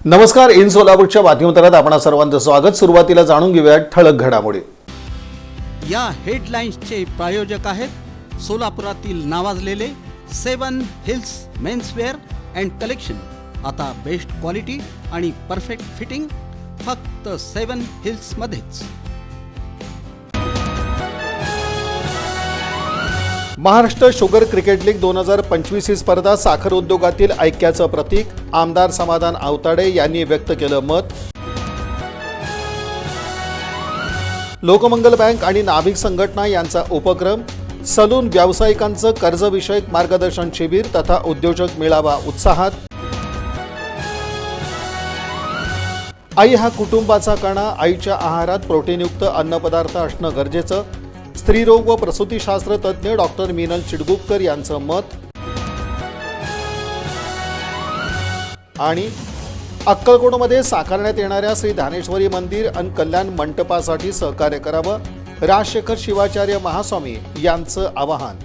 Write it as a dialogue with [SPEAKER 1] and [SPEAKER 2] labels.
[SPEAKER 1] नमस्कार. इन सोलापूरच्या बातमीपत्रात आपणा सर्वांचं स्वागत. सुरुवातीला जाणून घेऊया ठळक घडामोडी.
[SPEAKER 2] या हेडलाईन्सचे प्रायोजक आहेत सोलापुरातील नावाजलेले 7 हिल्स मेन्सवेअर अँड कलेक्शन. आता बेस्ट क्वालिटी आणि परफेक्ट फिटिंग फक्त 7 हिल्स मध्येच.
[SPEAKER 1] महाराष्ट्र शुगर क्रिकेट लीग 2025 ही स्पर्धा साखर उद्योगातील ऐक्याचं प्रतीक. आमदार समाधान आवताडे यांनी व्यक्त केलं मत. लोकमंगल बँक आणि नाभिक संघटना यांचा उपक्रम. सलून व्यावसायिकांचं कर्जविषयक मार्गदर्शन शिबिर तथा उद्योजक मेळावा उत्साहात. आई हा कुटुंबाचा कणा. आईच्या आहारात प्रोटीनयुक्त अन्नपदार्थ असणं गरजेचं. स्त्रीरोग व प्रसूतीशास्त्र तज्ज्ञ डॉक्टर मीनल चिडगुपकर यांचं मत. आणि अक्कलकोटमध्ये साकारण्यात येणाऱ्या श्री धानेश्वरी मंदिर आणि कल्याण मंटपासाठी सहकार्य करावं. राजशेखर शिवाचार्य महास्वामी यांचं आवाहन.